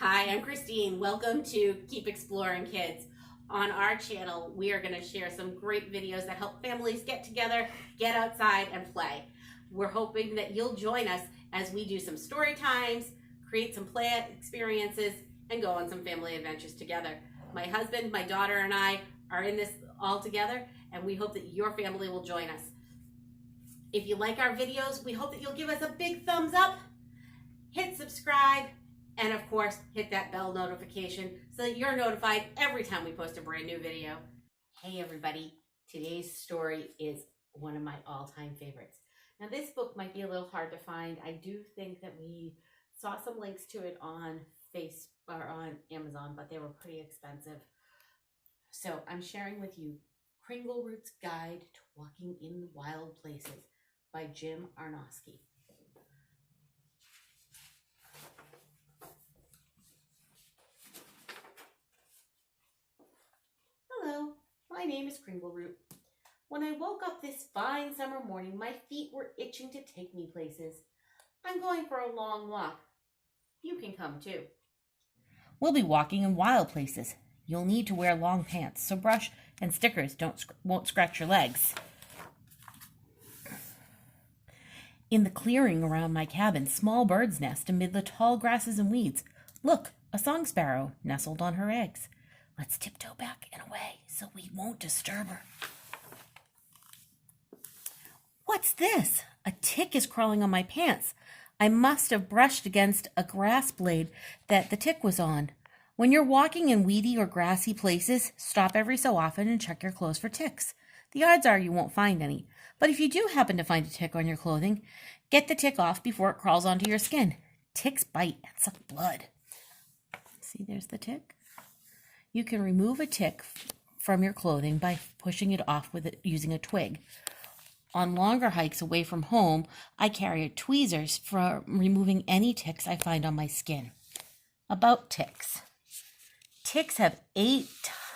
Hi, I'm Christine. Welcome to Keep Exploring Kids. On our channel, we are going to share some great videos that help families get together, get outside, and play. We're hoping that you'll join us as we do some story times, create some play experiences, and go on some family adventures together. My husband, my daughter, and I are in this all together, and we hope that your family will join us. If you like our videos, we hope that you'll give us a big thumbs up, hit subscribe, and of course, hit that bell notification so that you're notified every time we post a brand new video. Hey everybody, today's story is one of my all-time favorites. Now this book might be a little hard to find. I do think that we saw some links to it on Facebook or on Amazon, but they were pretty expensive. So I'm sharing with you Cringleroot's Guide to Walking in Wild Places by Jim Arnosky. Hello, my name is Cringleroot. When I woke up this fine summer morning, my feet were itching to take me places. I'm going for a long walk. You can come too. We'll be walking in wild places. You'll need to wear long pants so brush and stickers won't scratch your legs. In the clearing around my cabin, small birds nest amid the tall grasses and weeds. Look, a song sparrow nestled on her eggs. Let's tiptoe back and away so we won't disturb her. What's this? A tick is crawling on my pants. I must have brushed against a grass blade that the tick was on. When you're walking in weedy or grassy places, stop every so often and check your clothes for ticks. The odds are you won't find any. But if you do happen to find a tick on your clothing, get the tick off before it crawls onto your skin. Ticks bite and suck blood. See, there's the tick. You can remove a tick from your clothing by pushing it off using a twig. On longer hikes away from home, I carry tweezers for removing any ticks I find on my skin. About ticks. Ticks have eight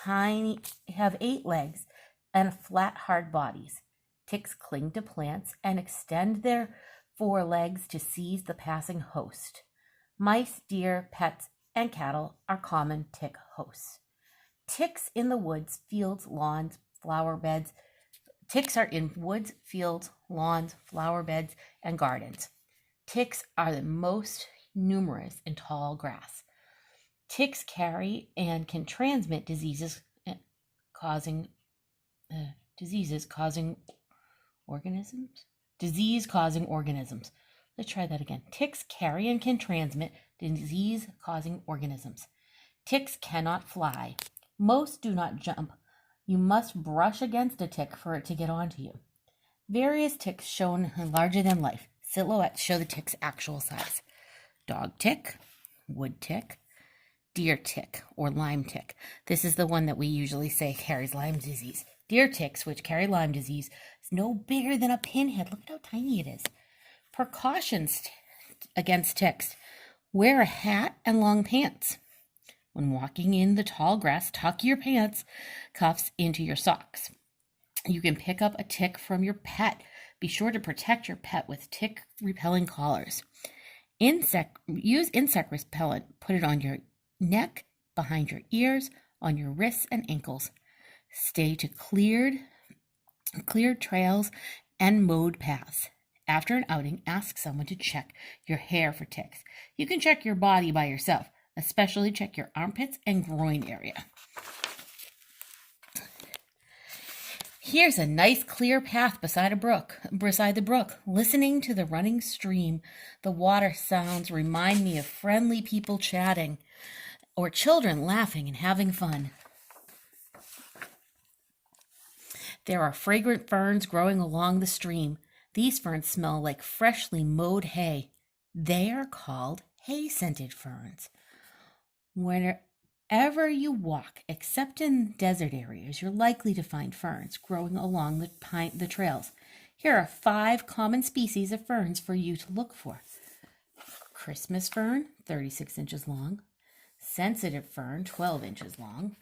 legs and flat, hard bodies. Ticks cling to plants and extend their forelegs to seize the passing host. Mice, deer, pets, and cattle are common tick hosts. Ticks in the woods, fields, lawns, flower beds. Ticks are in woods, fields, lawns, flower beds, and gardens. Ticks are the most numerous in tall grass. Ticks carry and can transmit diseases causing organisms. Let's try that again. Ticks carry and can transmit disease-causing organisms. Ticks cannot fly. Most do not jump. You must brush against a tick for it to get onto you. Various ticks shown larger than life. Silhouettes show the tick's actual size. Dog tick, wood tick, deer tick, or Lyme tick. This is the one that we usually say carries Lyme disease. Deer ticks, which carry Lyme disease, is no bigger than a pinhead. Look at how tiny it is. Precautions against ticks. Wear a hat and long pants. When walking in the tall grass, tuck your pants cuffs into your socks. You can pick up a tick from your pet. Be sure to protect your pet with tick-repelling collars. Use insect repellent. Put it on your neck, behind your ears, on your wrists and ankles. Stay to cleared trails and mowed paths. After an outing, ask someone to check your hair for ticks. You can check your body by yourself. Especially check your armpits and groin area. Here's a nice clear path beside the brook. Listening to the running stream, the water sounds remind me of friendly people chatting or children laughing and having fun. There are fragrant ferns growing along the stream. These ferns smell like freshly mowed hay. They are called hay-scented ferns. Wherever you walk, except in desert areas, you're likely to find ferns growing along the trails. Here are 5 common species of ferns for you to look for. Christmas fern, 36 inches long. Sensitive fern, 12 inches long.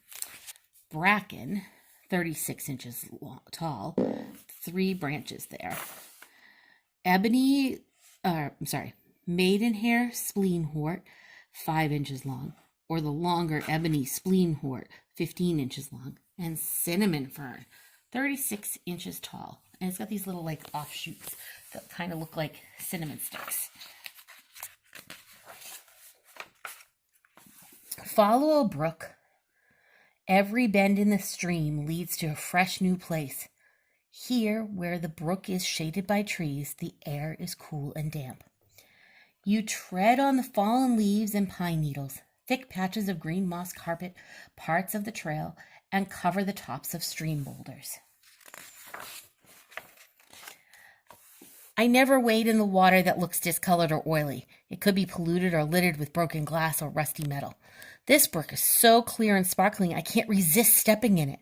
Bracken, 36 inches tall. 3 branches there. Maidenhair, spleenwort, 5 inches long, or the longer ebony spleenwort, 15 inches long, and cinnamon fern, 36 inches tall. And it's got these little like offshoots that kind of look like cinnamon sticks. Follow a brook. Every bend in the stream leads to a fresh new place. Here, where the brook is shaded by trees, the air is cool and damp. You tread on the fallen leaves and pine needles, thick patches of green moss carpet parts of the trail, and cover the tops of stream boulders. I never wade in the water that looks discolored or oily. It could be polluted or littered with broken glass or rusty metal. This brook is so clear and sparkling, I can't resist stepping in it.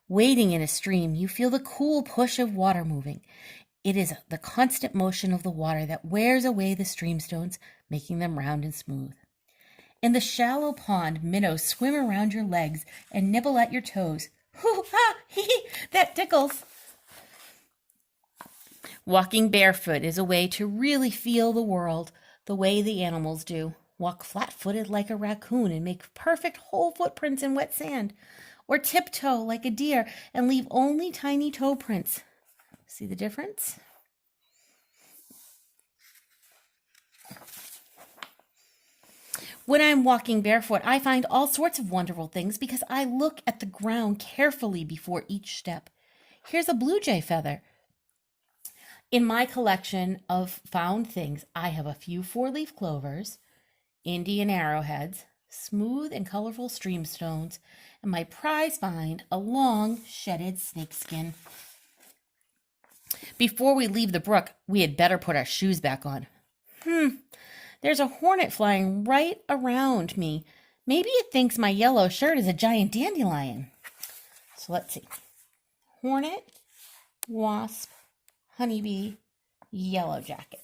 Wading in a stream, you feel the cool push of water moving. It is the constant motion of the water that wears away the stream stones, making them round and smooth. In the shallow pond, minnows swim around your legs and nibble at your toes. Hoo ha hee, that tickles. Walking barefoot is a way to really feel the world the way the animals do. Walk flat-footed like a raccoon and make perfect whole footprints in wet sand. Or tiptoe like a deer and leave only tiny toe prints. See the difference? When I'm walking barefoot, I find all sorts of wonderful things because I look at the ground carefully before each step. Here's a blue jay feather. In my collection of found things, I have a few 4-leaf clovers, Indian arrowheads, smooth and colorful stream stones, and my prize find, a long shedded snakeskin. Before we leave the brook, we had better put our shoes back on. There's a hornet flying right around me. Maybe it thinks my yellow shirt is a giant dandelion. So let's see. Hornet, wasp, honeybee, yellow jacket.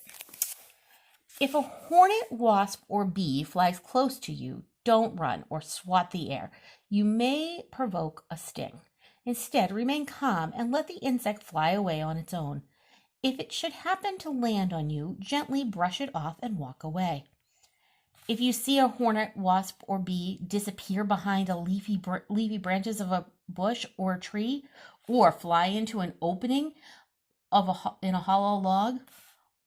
If a hornet, wasp, or bee flies close to you, don't run or swat the air. You may provoke a sting. Instead, remain calm and let the insect fly away on its own. If it should happen to land on you, gently brush it off and walk away. If you see a hornet, wasp, or bee disappear behind a leafy branches of a bush or a tree, or fly into an opening in a hollow log,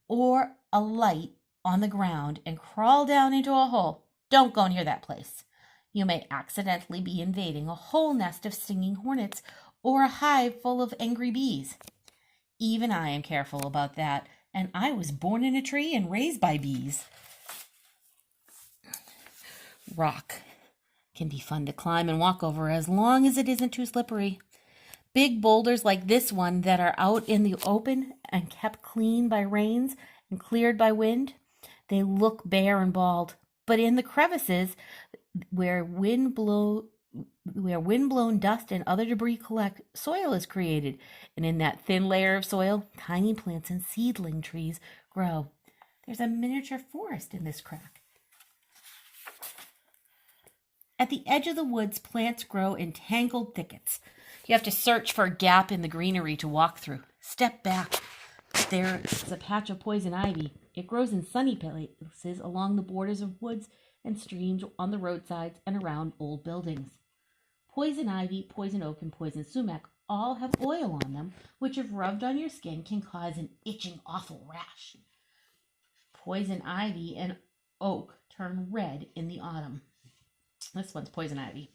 or a light on the ground and crawl down into a hole, don't go near that place. You may accidentally be invading a whole nest of stinging hornets or a hive full of angry bees. Even I am careful about that, and I was born in a tree and raised by bees. Rock can be fun to climb and walk over as long as it isn't too slippery. Big boulders like this one that are out in the open and kept clean by rains and cleared by wind, they look bare and bald. But in the crevices where wind-blown dust and other debris collect, soil is created. And in that thin layer of soil, tiny plants and seedling trees grow. There's a miniature forest in this crack. At the edge of the woods, plants grow in tangled thickets. You have to search for a gap in the greenery to walk through. Step back. There is a patch of poison ivy. It grows in sunny places along the borders of woods and streams, on the roadsides, and around old buildings. Poison ivy, poison oak, and poison sumac all have oil on them, which if rubbed on your skin can cause an itching, awful rash. Poison ivy and oak turn red in the autumn. This one's poison ivy.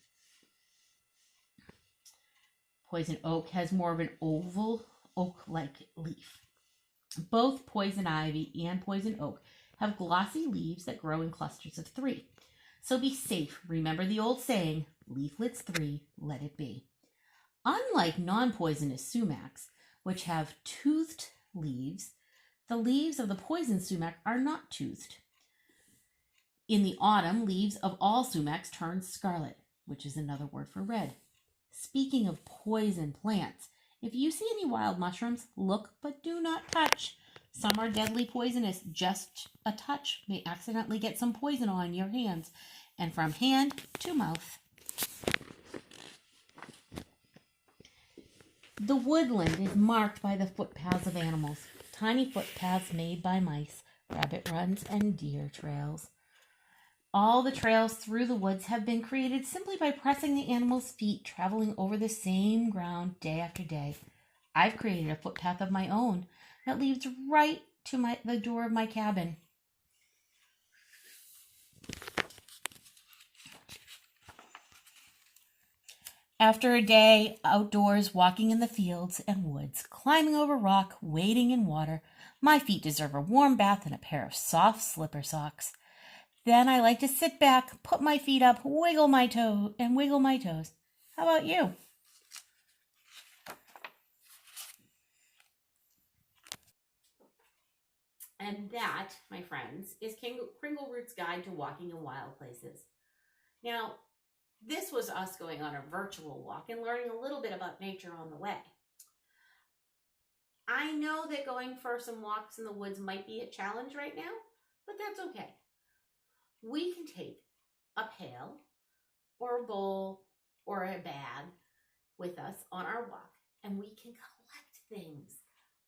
Poison oak has more of an oval, oak-like leaf. Both poison ivy and poison oak have glossy leaves that grow in clusters of 3. So be safe. Remember the old saying, leaflets 3, let it be. Unlike non-poisonous sumacs, which have toothed leaves, the leaves of the poison sumac are not toothed. In the autumn, leaves of all sumacs turn scarlet, which is another word for red. Speaking of poison plants, if you see any wild mushrooms, look but do not touch. Some are deadly poisonous. Just a touch may accidentally get some poison on your hands, and from hand to mouth. The woodland is marked by the footpaths of animals, tiny footpaths made by mice, rabbit runs, and deer trails. All the trails through the woods have been created simply by pressing the animals' feet traveling over the same ground day after day. I've created a footpath of my own that leads right to the door of my cabin. After a day outdoors walking in the fields and woods, climbing over rock, wading in water, my feet deserve a warm bath and a pair of soft slipper socks. Then I like to sit back, put my feet up, wiggle my toes. How about you? And that, my friends, is Cringleroot's Guide to Walking in Wild Places. Now, this was us going on a virtual walk and learning a little bit about nature on the way. I know that going for some walks in the woods might be a challenge right now, but that's okay. We can take a pail or a bowl or a bag with us on our walk, and we can collect things.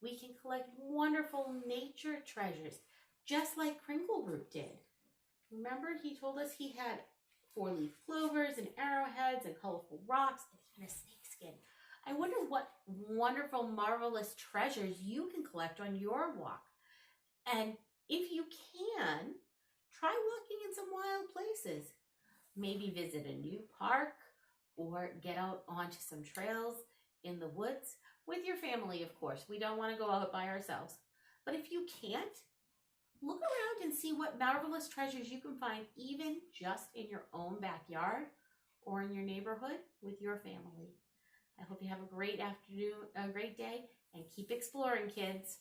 We can collect wonderful nature treasures, just like Cringleroot did. Remember, he told us he had 4-leaf clovers and arrowheads and colorful rocks and even a snakeskin. I wonder what wonderful, marvelous treasures you can collect on your walk. And if you can, try walking in some wild places. Maybe visit a new park or get out onto some trails in the woods with your family, of course. We don't want to go out by ourselves. But if you can't, look around and see what marvelous treasures you can find even just in your own backyard or in your neighborhood with your family. I hope you have a great afternoon, a great day, and keep exploring, kids.